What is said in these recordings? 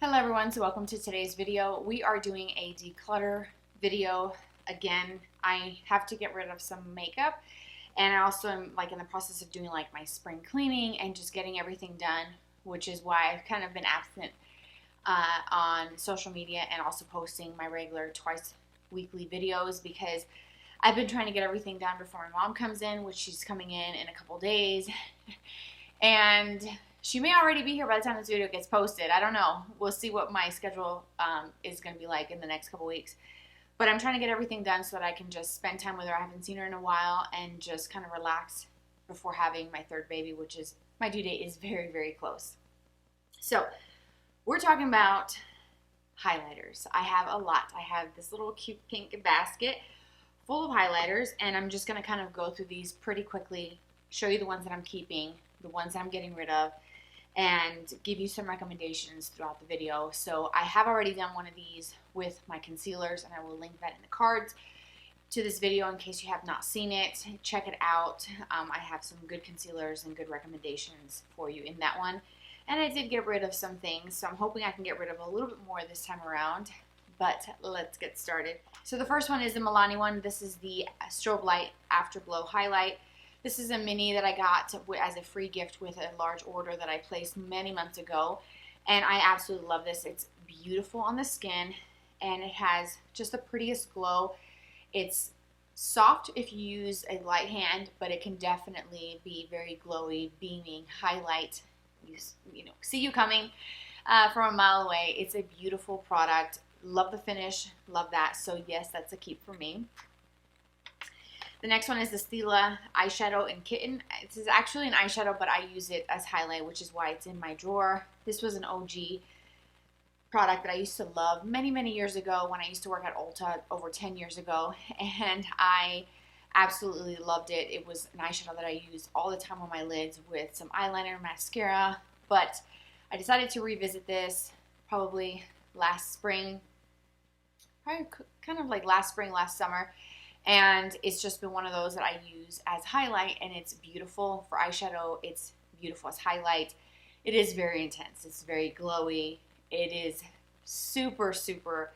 Hello everyone, so welcome to today's video. We are doing a declutter video. Again, I have to get rid of some makeup, and I also am in the process of doing my spring cleaning and just getting everything done, which is why I've kind of been absent on social media and also posting my regular twice weekly videos because I've been trying to get everything done before my mom comes in, which she's coming in a couple days. And she may already be here by the time this video gets posted. I don't know. We'll see what my schedule is going to be like in the next couple weeks. But I'm trying to get everything done so that I can just spend time with her. I haven't seen her in a while and just kind of relax before having my third baby, which is, my due date is very, very close. So we're talking about highlighters. I have a lot. I have this little cute pink basket full of highlighters, and I'm just going to kind of go through these pretty quickly, show you the ones that I'm keeping, the ones that I'm getting rid of, and give you some recommendations throughout the video. So I have already done one of these with my concealers, and I will link that in the cards to this video in case you have not seen it. Check it out. I have some good concealers and good recommendations for you in that one. And I did get rid of some things, so I'm hoping I can get rid of a little bit more this time around. But let's get started. So the first one is the Milani one. This is the Strobe Light Afterglow Highlight. This is a mini that I got as a free gift with a large order that I placed many months ago. And I absolutely love this. It's beautiful on the skin, and it has just the prettiest glow. It's soft if you use a light hand, but it can definitely be very glowy, beaming, highlight. You know, see you coming from a mile away. It's a beautiful product. Love the finish. Love that. So yes, that's a keep for me. The next one is the Stila eyeshadow in Kitten. This is actually an eyeshadow, but I use it as highlight, which is why it's in my drawer. This was an OG product that I used to love many, many years ago when I used to work at Ulta over 10 years ago, and I absolutely loved it. It was an eyeshadow that I used all the time on my lids with some eyeliner and mascara, but I decided to revisit this probably last spring, last summer. And it's just been one of those that I use as highlight, and it's beautiful for eyeshadow. It's beautiful as highlight. It is very intense. It's very glowy. It is super, super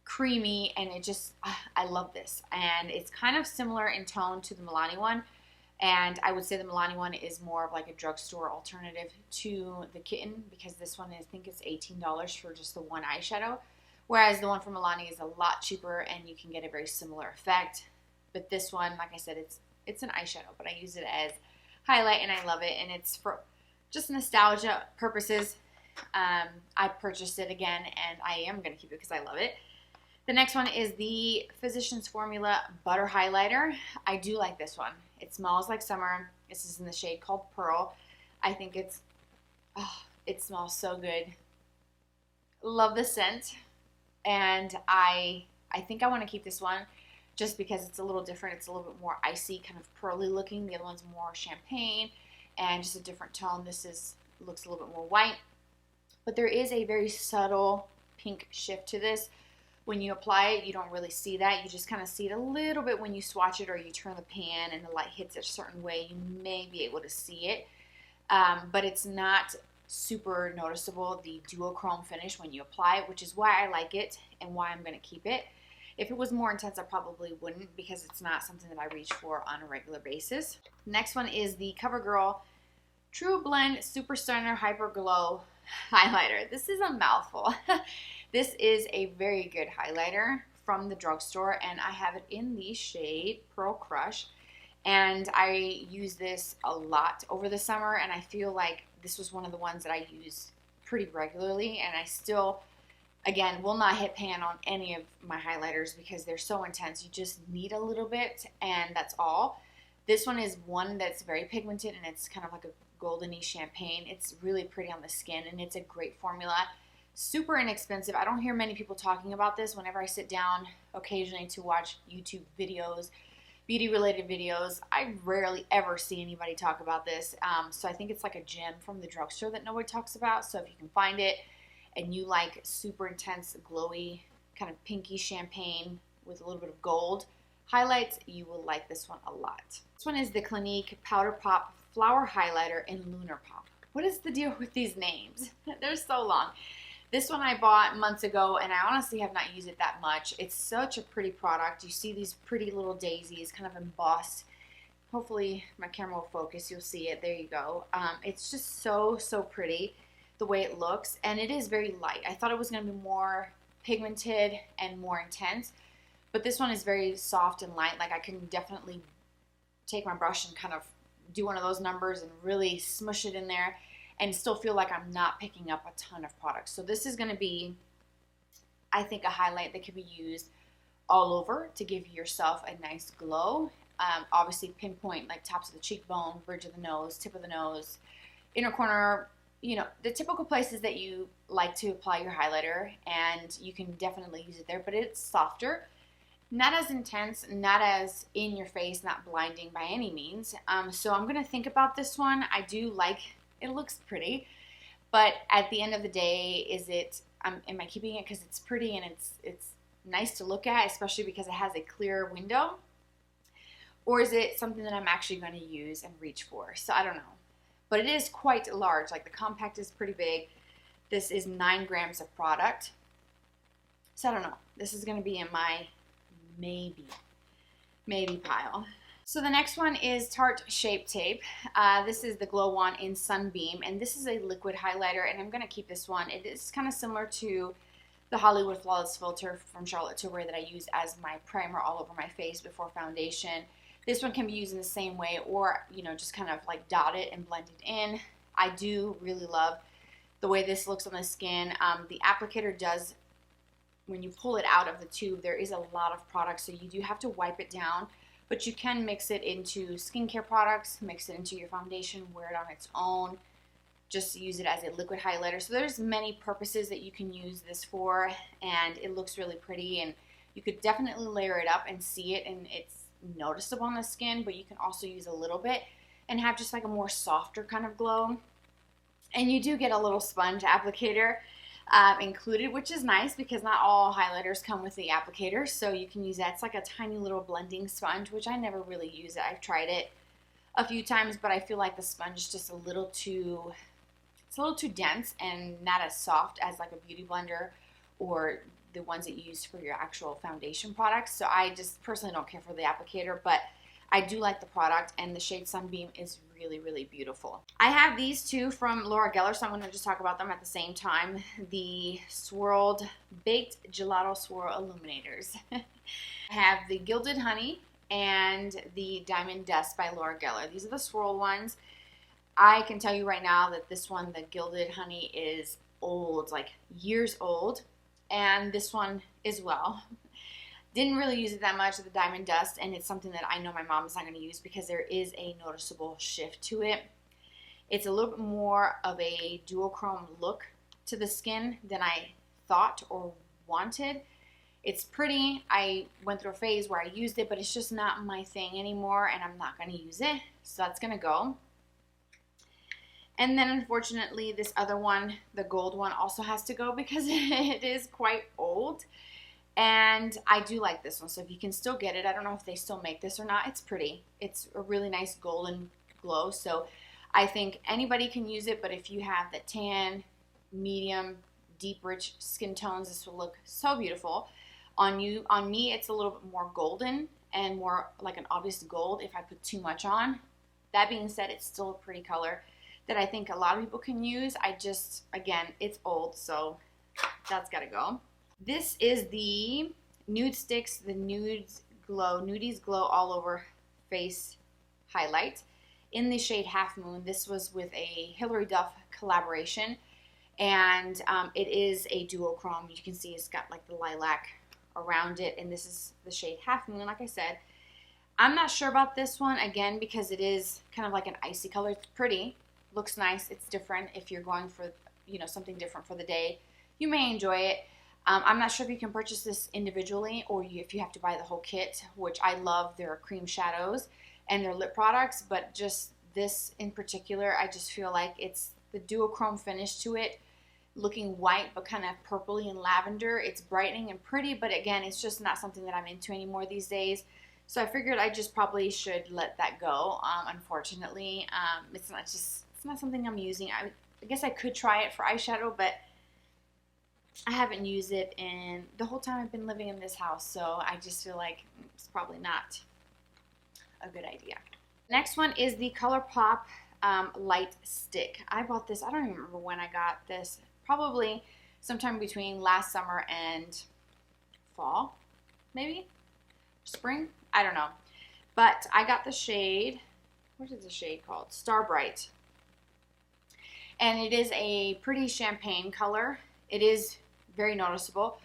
creamy, and it just, I love this. And it's kind of similar in tone to the Milani one. And I would say the Milani one is more of like a drugstore alternative to the Kitten, because this one, I think it's $18 for just the one eyeshadow. Whereas the one from Milani is a lot cheaper, and you can get a very similar effect. But this one, like I said, it's an eyeshadow, but I use it as highlight, and I love it. And it's for just nostalgia purposes. I purchased it again, and I am going to keep it because I love it. The next one is the Physicians Formula Butter Highlighter. I do like this one. It smells like summer. This is in the shade called Pearl. I think it smells so good. Love the scent. And I think I want to keep this one just because it's a little different. It's a little bit more icy, kind of pearly looking. The other one's more champagne and just a different tone. This looks a little bit more white. But there is a very subtle pink shift to this. When you apply it, you don't really see that. You just kind of see it a little bit when you swatch it or you turn the pan and the light hits it a certain way. You may be able to see it. But it's not super noticeable, the duochrome finish when you apply it, which is why I like it and why I'm going to keep it. If it was more intense, I probably wouldn't, because it's not something that I reach for on a regular basis. Next one is the CoverGirl True Blend Super Stunner Hyper Glow Highlighter. This is a mouthful. This is a very good highlighter from the drugstore, and I have it in the shade Pearl Crush. And I use this a lot over the summer, and I feel like this was one of the ones that I use pretty regularly, and I still, again, will not hit pan on any of my highlighters because they're so intense. You just need a little bit, and that's all. This one is one that's very pigmented, and it's kind of like a goldeny champagne. It's really pretty on the skin, and it's a great formula. Super inexpensive. I don't hear many people talking about this whenever I sit down occasionally to watch YouTube videos, beauty-related videos. I rarely ever see anybody talk about this, so I think it's like a gem from the drugstore that nobody talks about. So if you can find it and you like super intense, glowy, kind of pinky champagne with a little bit of gold highlights, you will like this one a lot. This one is the Clinique Powder Pop Flower Highlighter in Lunar Pop. What is the deal with these names? They're so long. This one I bought months ago, and I honestly have not used it that much. It's such a pretty product. You see these pretty little daisies kind of embossed. Hopefully my camera will focus. You'll see it. There you go. It's just so pretty the way it looks, and it is very light. I thought it was going to be more pigmented and more intense, but this one is very soft and light. Like I can definitely take my brush and kind of do one of those numbers and really smush it in there and still feel like I'm not picking up a ton of products. So this is going to be, I think, a highlight that can be used all over to give yourself a nice glow. Obviously pinpoint like tops of the cheekbone, bridge of the nose, tip of the nose, inner corner, you know, the typical places that you like to apply your highlighter, and you can definitely use it there, but it's softer. Not as intense, not as in your face, not blinding by any means. So I'm going to think about this one. I do like, it looks pretty, but at the end of the day, am I keeping it because it's pretty and it's nice to look at, especially because it has a clear window? Or is it something that I'm actually going to use and reach for? So I don't know. But it is quite large. Like the compact is pretty big. This is 9 grams of product. So I don't know. This is going to be in my maybe pile. So the next one is Tarte Shape Tape. This is the Glow Wand in Sunbeam, and this is a liquid highlighter, and I'm going to keep this one. It is kind of similar to the Hollywood Flawless Filter from Charlotte Tilbury that I use as my primer all over my face before foundation. This one can be used in the same way, or, you know, just kind of like dot it and blend it in. I do really love the way this looks on the skin. The applicator does, when you pull it out of the tube, there is a lot of product, so you do have to wipe it down, but you can mix it into skincare products, mix it into your foundation, wear it on its own, just use it as a liquid highlighter. So there's many purposes that you can use this for, and it looks really pretty, and you could definitely layer it up and see it, and it's noticeable on the skin, but you can also use a little bit and have just like a more softer kind of glow. And you do get a little sponge applicator included, which is nice because not all highlighters come with the applicator, so you can use that. It's like a tiny little blending sponge, which I never really use it. I've tried it a few times, but I feel like the sponge is just a little too dense and not as soft as like a beauty blender or the ones that you use for your actual foundation products. So I just personally don't care for the applicator, but I do like the product, and the shade Sunbeam is really beautiful. I have these two from Laura Geller, so I'm going to just talk about them at the same time. The swirled baked gelato swirl illuminators. I have the Gilded Honey and the Diamond Dust by Laura Geller. These are the swirl ones. I can tell you right now that this one, the Gilded Honey, is old, like years old. And this one as well. Didn't really use it that much, the Diamond Dust, and it's something that I know my mom is not going to use because there is a noticeable shift to it. It's a little bit more of a duochrome look to the skin than I thought or wanted. It's pretty. I went through a phase where I used it, but it's just not my thing anymore, and I'm not going to use it. So that's going to go. And then unfortunately this other one, the gold one, also has to go because it is quite old. And I do like this one, so if you can still get it, I don't know if they still make this or not. It's pretty. It's a really nice golden glow, so I think anybody can use it, but if you have the tan, medium, deep, rich skin tones, this will look so beautiful. On you, on me, it's a little bit more golden and more like an obvious gold if I put too much on. That being said, it's still a pretty color that I think a lot of people can use. I just, again, it's old, so that's got to go. This is the Nude Sticks, the Nudies Glow All Over Face Highlight in the shade Half Moon. This was with a Hilary Duff collaboration, and it is a duochrome. You can see it's got like the lilac around it, and this is the shade Half Moon, like I said. I'm not sure about this one, again, because it is kind of like an icy color. It's pretty, looks nice, it's different. If you're going for, you know, something different for the day, you may enjoy it. I'm not sure if you can purchase this individually or if you have to buy the whole kit, which I love their cream shadows and their lip products, but just this in particular, I just feel like it's the duochrome finish to it, looking white but kind of purpley and lavender. It's brightening and pretty, but again, it's just not something that I'm into anymore these days. So I figured I just probably should let that go. Unfortunately, it's not something I'm using. I guess I could try it for eyeshadow, but I haven't used it in the whole time I've been living in this house, so I just feel like it's probably not a good idea. Next one is the ColourPop Light Stick. I bought this, I don't even remember when I got this, probably sometime between last summer and fall, maybe? Spring? I don't know. But I got the shade, what is the shade called? Star Bright. And it is a pretty champagne color. It is very noticeable.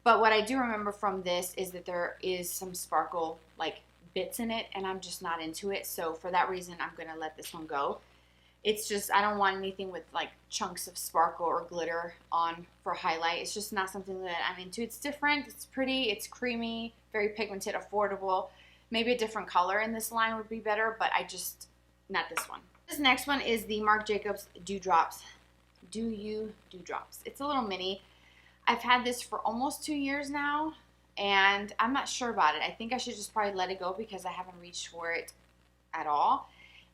But what I do remember from this is that there is some sparkle like bits in it, and I'm just not into it. So for that reason, I'm going to let this one go. It's just, I don't want anything with like chunks of sparkle or glitter on for highlight. It's just not something that I'm into. It's different, it's pretty, it's creamy, very pigmented, affordable. Maybe a different color in this line would be better, but I just, not this one. This next one is the Marc Jacobs Dewdrops. Dewdrops. It's a little mini. I've had this for almost 2 years now, and I'm not sure about it. I think I should just probably let it go because I haven't reached for it at all.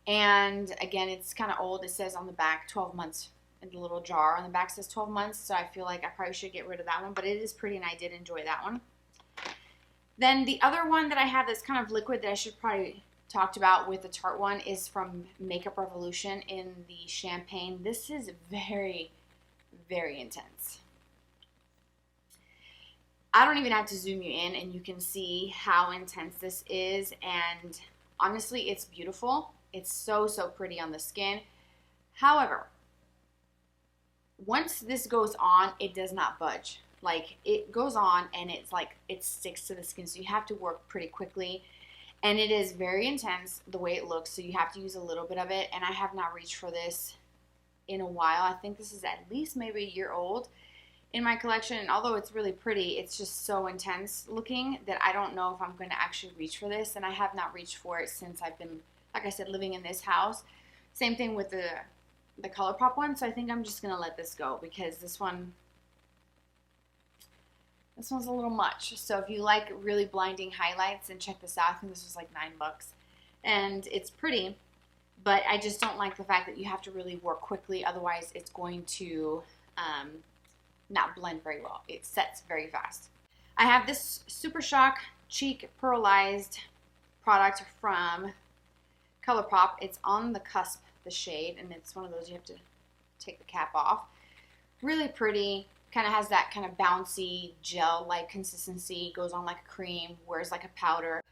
And again, it's kind of old. It says on the back 12 months in the little jar. On the back says 12 months, so I feel like I probably should get rid of that one, but it is pretty and I did enjoy that one. Then the other one that I have that's kind of liquid that I should probably talked about with the Tarte one is from Makeup Revolution in the Champagne. This is very, very intense. I don't even have to zoom you in and you can see how intense this is, and honestly, it's beautiful. It's so, so pretty on the skin. However, once this goes on, it does not budge. Like, it goes on and it's like it sticks to the skin, so you have to work pretty quickly. And it is very intense the way it looks, so you have to use a little bit of it. And I have not reached for this in a while. I think this is at least maybe a year old in my collection. And although it's really pretty, it's just so intense looking that I don't know if I'm going to actually reach for this. And I have not reached for it since I've been, like I said, living in this house. Same thing with the ColourPop one. So I think I'm just going to let this go because this one's a little much. So if you like really blinding highlights, then check this out. I think this was like $9. And it's pretty, but I just don't like the fact that you have to really work quickly. Otherwise, it's going to not blend very well. It sets very fast. I have this Super Shock Cheek Pearlized product from ColourPop. It's on the cusp, the shade, and it's one of those you have to take the cap off. Really pretty. Kind of has that kind of bouncy gel-like consistency, goes on like a cream, wears like a powder.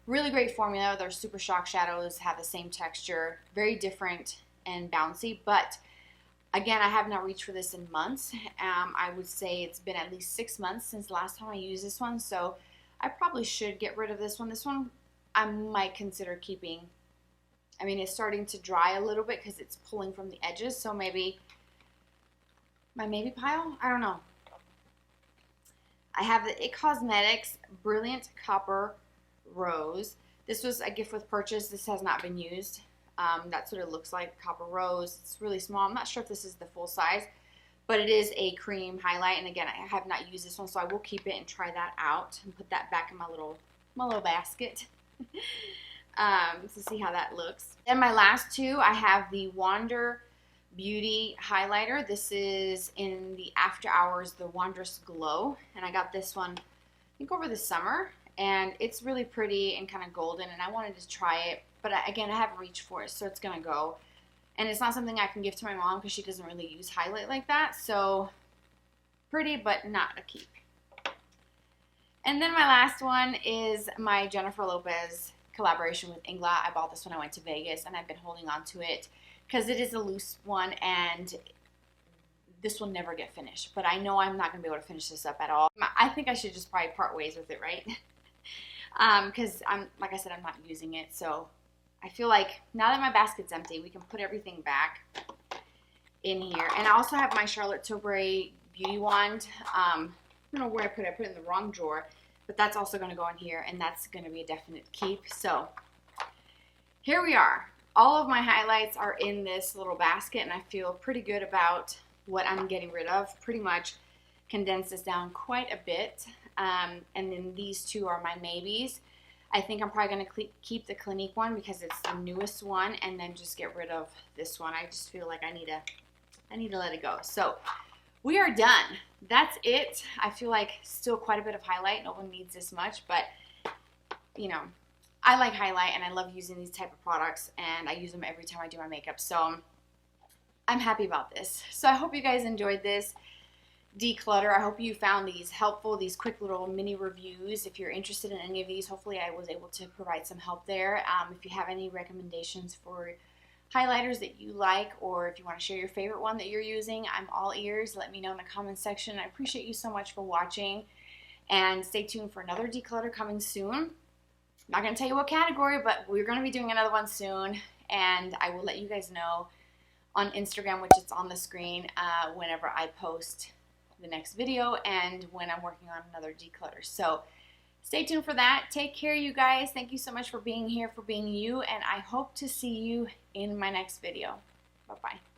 Really great formula. Their Super Shock shadows have the same texture, very different and bouncy, but again, I have not reached for this in months. I would say it's been at least 6 months since the last time I used this one, so I probably should get rid of this one. This one I might consider keeping. I mean, it's starting to dry a little bit because it's pulling from the edges, so maybe my maybe pile? I don't know. I have the IT Cosmetics Brilliant Copper Rose. This was a gift with purchase. This has not been used. That's what it looks like, Copper Rose. It's really small. I'm not sure if this is the full size, but it is a cream highlight. And again, I have not used this one, so I will keep it and try that out and put that back in my little basket to see how that looks. Then my last two, I have the Wander Beauty highlighter. This is in the After Hours, the Wondrous Glow, and I got this one I think over the summer, and it's really pretty and kind of golden, and I wanted to try it, but again, I haven't reached for it, so it's gonna go. And it's not something I can give to my mom because she doesn't really use highlight like that, so pretty but not a keep. And then my last one is my Jennifer Lopez collaboration with Ingla. I bought this when I went to Vegas, and I've been holding on to it because it is a loose one, and this will never get finished. But I know I'm not going to be able to finish this up at all. I think I should just probably part ways with it, right? Because like I said, I'm not using it. So I feel like now that my basket's empty, we can put everything back in here. And I also have my Charlotte Tilbury Beauty Wand. I don't know where I put it. I put it in the wrong drawer. But that's also going to go in here, and that's going to be a definite keep. So here we are. All of my highlights are in this little basket, and I feel pretty good about what I'm getting rid of. Pretty much condensed this down quite a bit. And then these two are my maybes. I think I'm probably going to keep the Clinique one because it's the newest one, and then just get rid of this one. I just feel like I need to let it go. So we are done. That's it. I feel like still quite a bit of highlight. No one needs this much, but you know, I like highlight and I love using these type of products, and I use them every time I do my makeup. So I'm happy about this. So I hope you guys enjoyed this declutter. I hope you found these helpful, these quick little mini reviews. If you're interested in any of these, hopefully I was able to provide some help there. If you have any recommendations for highlighters that you like, or if you want to share your favorite one that you're using, I'm all ears. Let me know in the comments section. I appreciate you so much for watching, and stay tuned for another declutter coming soon. I'm not going to tell you what category, but we're going to be doing another one soon, and I will let you guys know on Instagram, which is on the screen, whenever I post the next video and when I'm working on another declutter. So stay tuned for that. Take care, you guys. Thank you so much for being here, for being you, and I hope to see you in my next video. Bye-bye.